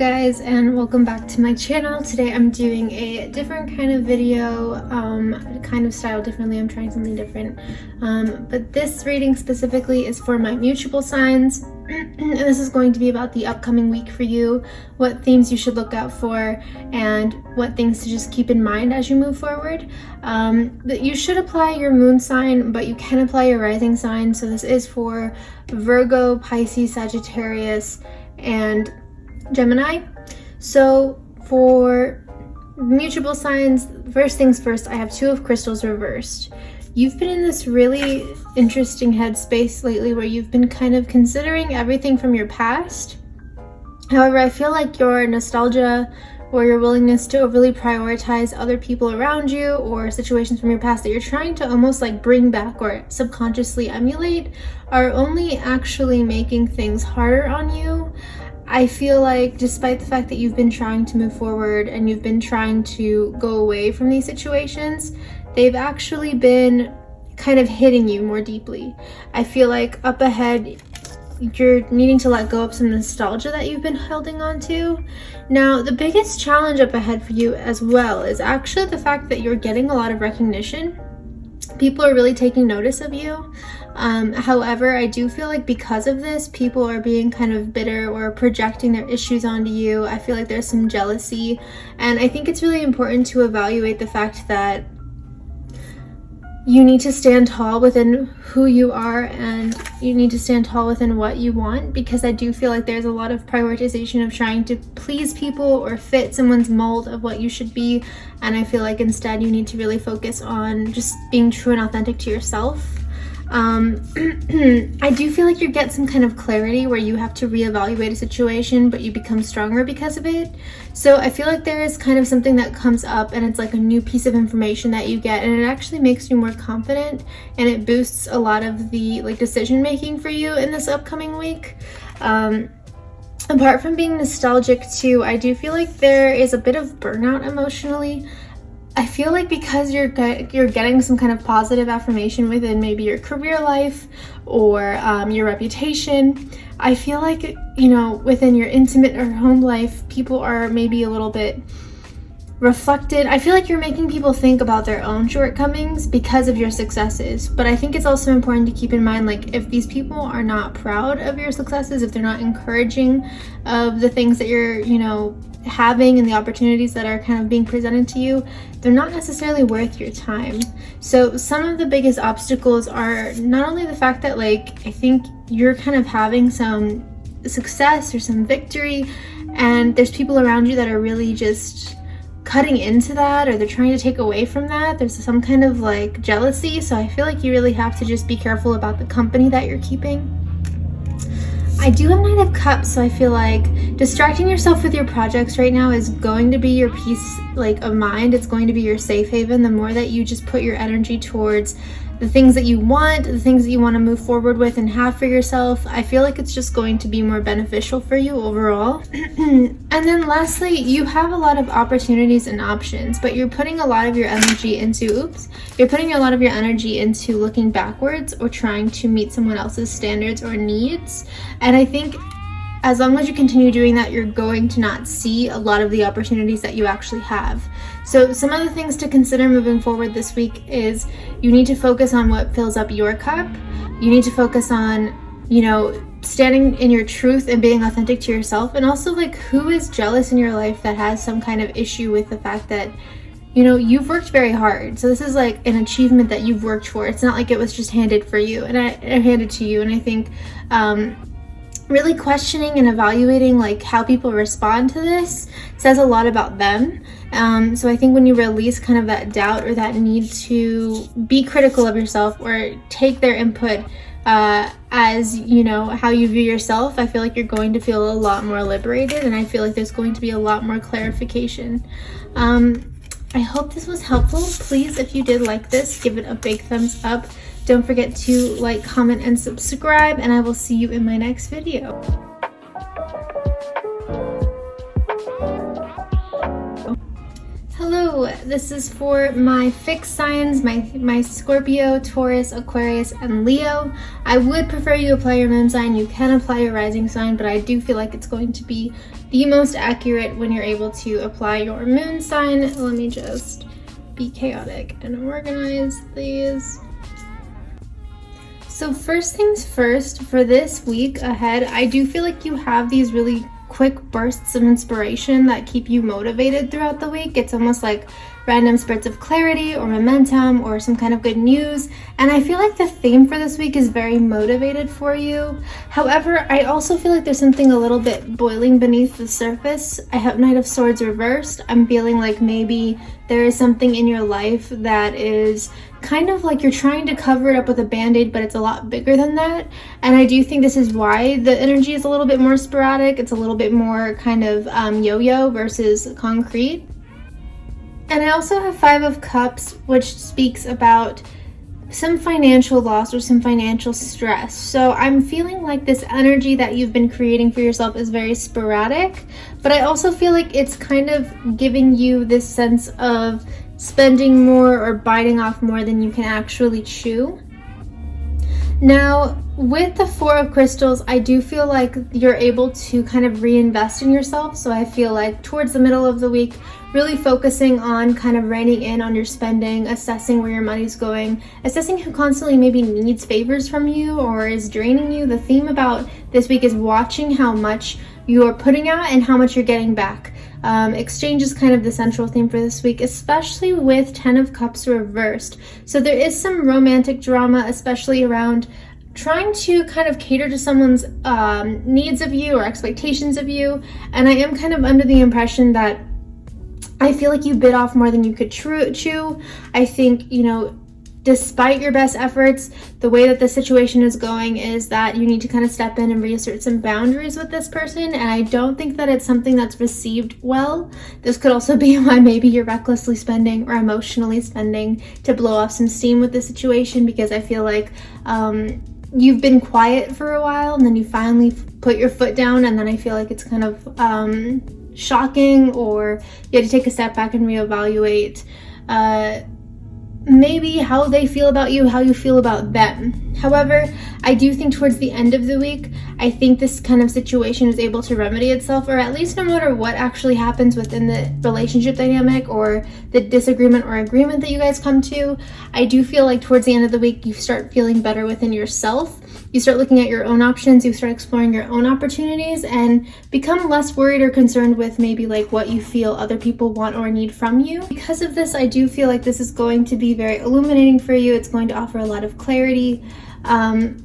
guys, and welcome back to my channel. Today I'm doing a different kind of video, kind of styled differently. I'm trying something different, but this reading specifically is for my mutable signs. And this is going to be about the upcoming week for you, what themes you should look out for, and what things to just keep in mind as you move forward. That you should apply your moon sign, but you can apply your rising sign. So this is for Virgo, Pisces, Sagittarius, and Gemini. So for mutable signs, first things first, I have 2 of crystals reversed. You've been in this really interesting headspace lately where you've been kind of considering everything from your past. However, I feel like your nostalgia or your willingness to overly prioritize other people around you or situations from your past that you're trying to almost like bring back or subconsciously emulate are only actually making things harder on you. I feel like despite the fact that you've been trying to move forward and you've been trying to go away from these situations, they've actually been kind of hitting you more deeply. I feel like up ahead, you're needing to let go of some nostalgia that you've been holding on to. Now, the biggest challenge up ahead for you as well is actually the fact that you're getting a lot of recognition. People are really taking notice of you. However, I do feel like because of this, people are being kind of bitter or projecting their issues onto you. I feel like there's some jealousy, and I think it's really important to evaluate the fact that you need to stand tall within who you are, and you need to stand tall within what you want, because I do feel like there's a lot of prioritization of trying to please people or fit someone's mold of what you should be, and I feel like instead you need to really focus on just being true and authentic to yourself. I do feel like you get some kind of clarity where you have to reevaluate a situation, but you become stronger because of it. So I feel like there is kind of something that comes up and it's like a new piece of information that you get, and it actually makes you more confident, and it boosts a lot of the like decision making for you in this upcoming week. Apart from being nostalgic too, I do feel like there is a bit of burnout emotionally. I feel like because you're getting some kind of positive affirmation within maybe your career life or your reputation, I feel like, you know, within your intimate or home life, people are maybe a little bit reflected. I feel like you're making people think about their own shortcomings because of your successes. But I think it's also important to keep in mind, like, if these people are not proud of your successes, if they're not encouraging of the things that you're, you know, having and the opportunities that are kind of being presented to you, they're not necessarily worth your time. So some of the biggest obstacles are not only the fact that, like, I think you're kind of having some success or some victory, and there's people around you that are really just cutting into that, or they're trying to take away from that. There's some kind of like jealousy. So I feel like you really have to just be careful about the company that you're keeping. I do have Knight of Cups, so I feel like distracting yourself with your projects right now is going to be your peace of mind. It's going to be your safe haven. The more that you just put your energy towards the things that you want, the things that you want to move forward with and have for yourself, I feel like it's just going to be more beneficial for you overall. And then lastly, you have a lot of opportunities and options, but you're putting a lot of your energy into, you're putting a lot of your energy into looking backwards or trying to meet someone else's standards or needs. And I think as long as you continue doing that, you're going to not see a lot of the opportunities that you actually have. So some of the things to consider moving forward this week is you need to focus on what fills up your cup. You need to focus on, you know, standing in your truth and being authentic to yourself. And also, like, who is jealous in your life that has some kind of issue with the fact that, you know, you've worked very hard. So this is like an achievement that you've worked for. It's not like it was just handed for you and handed to you. And I think really questioning and evaluating like how people respond to this says a lot about them. So I think when you release kind of that doubt or that need to be critical of yourself or take their input as, you know, how you view yourself, I feel like you're going to feel a lot more liberated, and I feel like there's going to be a lot more clarification. I hope this was helpful. Please, if you did like this, give it a big thumbs up. Don't forget to like, comment, and subscribe, and I will see you in my next video. Hello, you. This is for my fixed signs, my Scorpio, Taurus, Aquarius, and Leo. I would prefer you apply your moon sign. You can apply your rising sign, but I do feel like it's going to be the most accurate when you're able to apply your moon sign. Let me just be chaotic and organize these. So first things first, for this week ahead, I do feel like you have these really quick bursts of inspiration that keep you motivated throughout the week. It's almost like random spurts of clarity or momentum or some kind of good news. And I feel like the theme for this week is very motivated for you. However, I also feel like there's something a little bit boiling beneath the surface. I have Knight of Swords reversed. I'm feeling like maybe there is something in your life that is kind of like you're trying to cover it up with a band-aid, but it's a lot bigger than that. And I do think this is why the energy is a little bit more sporadic. It's a little bit more kind of yo-yo versus concrete. And I also have Five of Cups, which speaks about some financial loss or some financial stress. So I'm feeling like this energy that you've been creating for yourself is very sporadic, but I also feel like it's kind of giving you this sense of spending more or biting off more than you can actually chew. Now, with the Four of Crystals, I do feel like you're able to kind of reinvest in yourself. So I feel like towards the middle of the week, really focusing on kind of reining in on your spending, assessing where your money's going, assessing who constantly maybe needs favors from you or is draining you. The theme about this week is watching how much you're putting out and how much you're getting back. Exchange is kind of the central theme for this week, especially with 10 of Cups reversed. So there is some romantic drama, especially around trying to kind of cater to someone's needs of you or expectations of you. And I am kind of under the impression that I feel like you bit off more than you could chew. I think, you know, despite your best efforts, the way that the situation is going is that you need to kind of step in and reassert some boundaries with this person. And I don't think that it's something that's received well. This could also be why maybe you're recklessly spending or emotionally spending to blow off some steam with the situation, because I feel like you've been quiet for a while and then you finally put your foot down, and then I feel like it's kind of shocking, or you had to take a step back and reevaluate maybe how they feel about you, how you feel about them. However, I do think towards the end of the week, I think this kind of situation is able to remedy itself, or at least no matter what actually happens within the relationship dynamic or the disagreement or agreement that you guys come to, I do feel like towards the end of the week, you start feeling better within yourself. You start looking at your own options, you start exploring your own opportunities, and become less worried or concerned with maybe like what you feel other people want or need from you. Because of this, I do feel like this is going to be very illuminating for you. It's going to offer a lot of clarity. And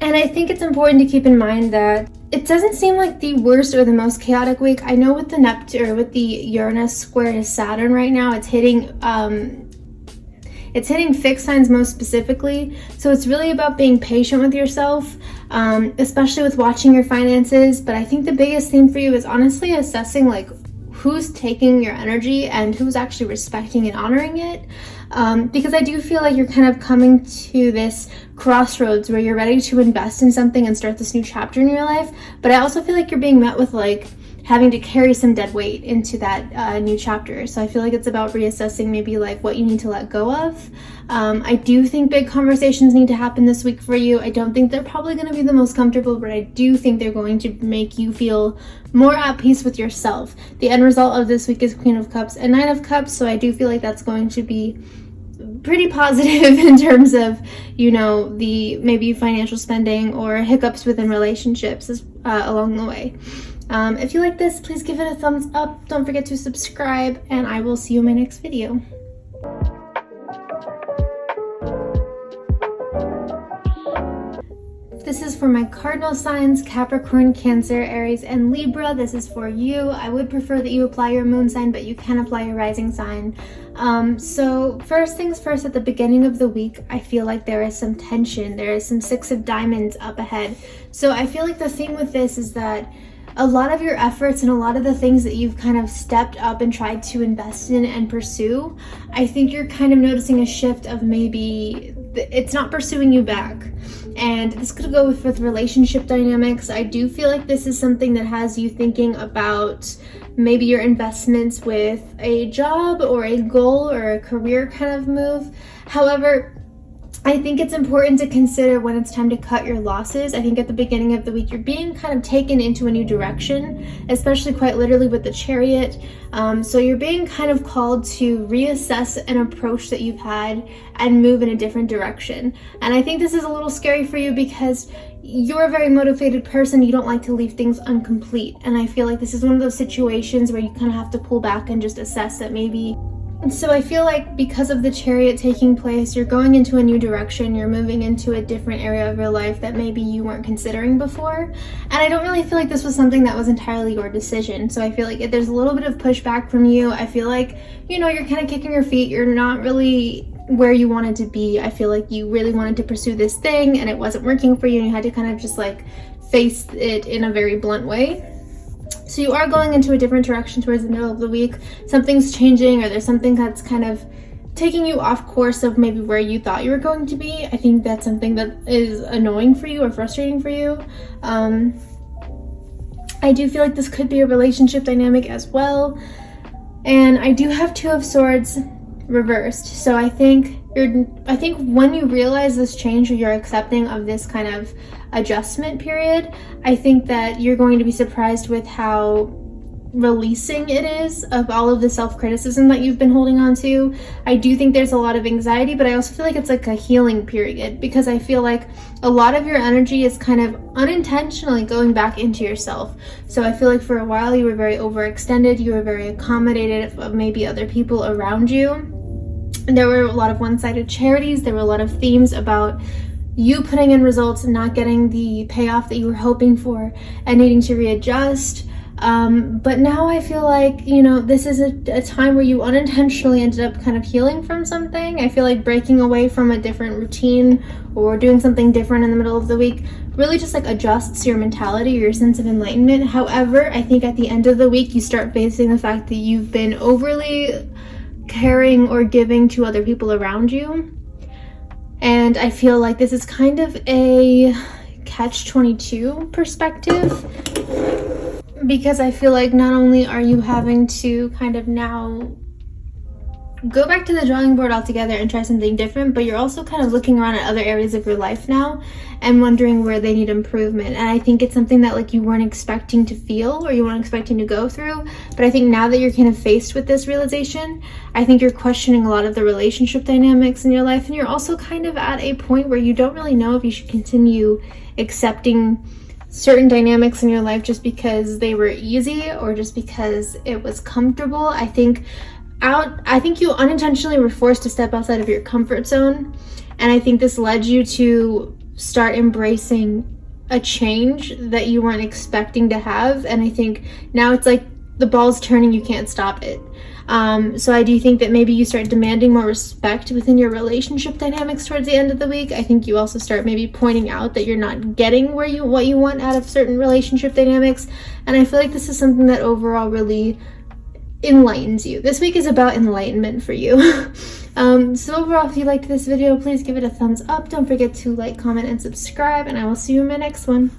I think it's important to keep in mind that it doesn't seem like the worst or the most chaotic week. I know with the Neptune, or with the Uranus square to Saturn right now, it's hitting fixed signs most specifically. So it's really about being patient with yourself, especially with watching your finances. But I think the biggest thing for you is honestly assessing like who's taking your energy and who's actually respecting and honoring it. Because I do feel like you're kind of coming to this crossroads where you're ready to invest in something and start this new chapter in your life. But I also feel like you're being met with like having to carry some dead weight into that new chapter. So I feel like it's about reassessing maybe like what you need to let go of. I do think big conversations need to happen this week for you. I don't think they're probably going to be the most comfortable, but I do think they're going to make you feel more at peace with yourself. The end result of this week is Queen of Cups and Knight of Cups. So I do feel like that's going to be pretty positive in terms of, you know, the maybe financial spending or hiccups within relationships along the way. If you like this, please give it a thumbs up. Don't forget to subscribe, and I will see you in my next video. This is for my cardinal signs, Capricorn, Cancer, Aries, and Libra. This is for you. I would prefer that you apply your moon sign, but you can apply your rising sign. So first things first, at the beginning of the week, I feel like there is some tension. There is some Six of Diamonds up ahead. So I feel like the thing with this is that a lot of your efforts and a lot of the things that you've kind of stepped up and tried to invest in and pursue, I think you're kind of noticing a shift of maybe it's not pursuing you back. And this could go with relationship dynamics. I do feel like this is something that has you thinking about maybe your investments with a job or a goal or a career kind of move. However, I think it's important to consider when it's time to cut your losses. I think at the beginning of the week, you're being kind of taken into a new direction, especially quite literally with the Chariot. So you're being kind of called to reassess an approach that you've had and move in a different direction. And I think this is a little scary for you because you're a very motivated person. You don't like to leave things incomplete. And I feel like this is one of those situations where you kind of have to pull back and just assess that maybe. And so I feel like because of the Chariot taking place, you're going into a new direction, you're moving into a different area of your life that maybe you weren't considering before. And I don't really feel like this was something that was entirely your decision. So I feel like if there's a little bit of pushback from you, I feel like, you know, you're kind of kicking your feet, you're not really where you wanted to be. I feel like you really wanted to pursue this thing and it wasn't working for you and you had to kind of just like face it in a very blunt way. So you are going into a different direction towards the middle of the week. Something's changing, or there's something that's kind of taking you off course of maybe where you thought you were going to be. I think that's something that is annoying for you or frustrating for you. I do feel like this could be a relationship dynamic as well. And I do have Two of Swords reversed. So I think when you realize this change or you're accepting of this kind of adjustment period, I think that you're going to be surprised with how releasing it is of all of the self-criticism that you've been holding on to. I do think there's a lot of anxiety, but I also feel like it's like a healing period because I feel like a lot of your energy is kind of unintentionally going back into yourself. So I feel like for a while you were very overextended, you were very accommodated of maybe other people around you. There were a lot of one-sided charities. There were a lot of themes about you putting in results and not getting the payoff that you were hoping for and needing to readjust. But now I feel like, you know, this is a time where you unintentionally ended up kind of healing from something. I feel like breaking away from a different routine or doing something different in the middle of the week really just like adjusts your mentality or your sense of enlightenment. However, I think at the end of the week, you start facing the fact that you've been overly caring or giving to other people around you. And I feel like this is kind of a catch-22 perspective because I feel like not only are you having to kind of now go back to the drawing board altogether and try something different, but you're also kind of looking around at other areas of your life now and wondering where they need improvement. And I think it's something that like you weren't expecting to feel or you weren't expecting to go through. But I think now that you're kind of faced with this realization, I think you're questioning a lot of the relationship dynamics in your life. And you're also kind of at a point where you don't really know if you should continue accepting certain dynamics in your life just because they were easy or just because it was comfortable. I think you unintentionally were forced to step outside of your comfort zone, and I think this led you to start embracing a change that you weren't expecting to have. And I think now it's like the ball's turning, you can't stop it. So I do think that maybe you start demanding more respect within your relationship dynamics towards the end of the week. I think you also start maybe pointing out that you're not getting what you want out of certain relationship dynamics. And I feel like this is something that overall really enlightens you. This week is about enlightenment for you. So overall, if you liked this video, please give it a thumbs up. Don't forget to like, comment, and subscribe, and I will see you in my next one.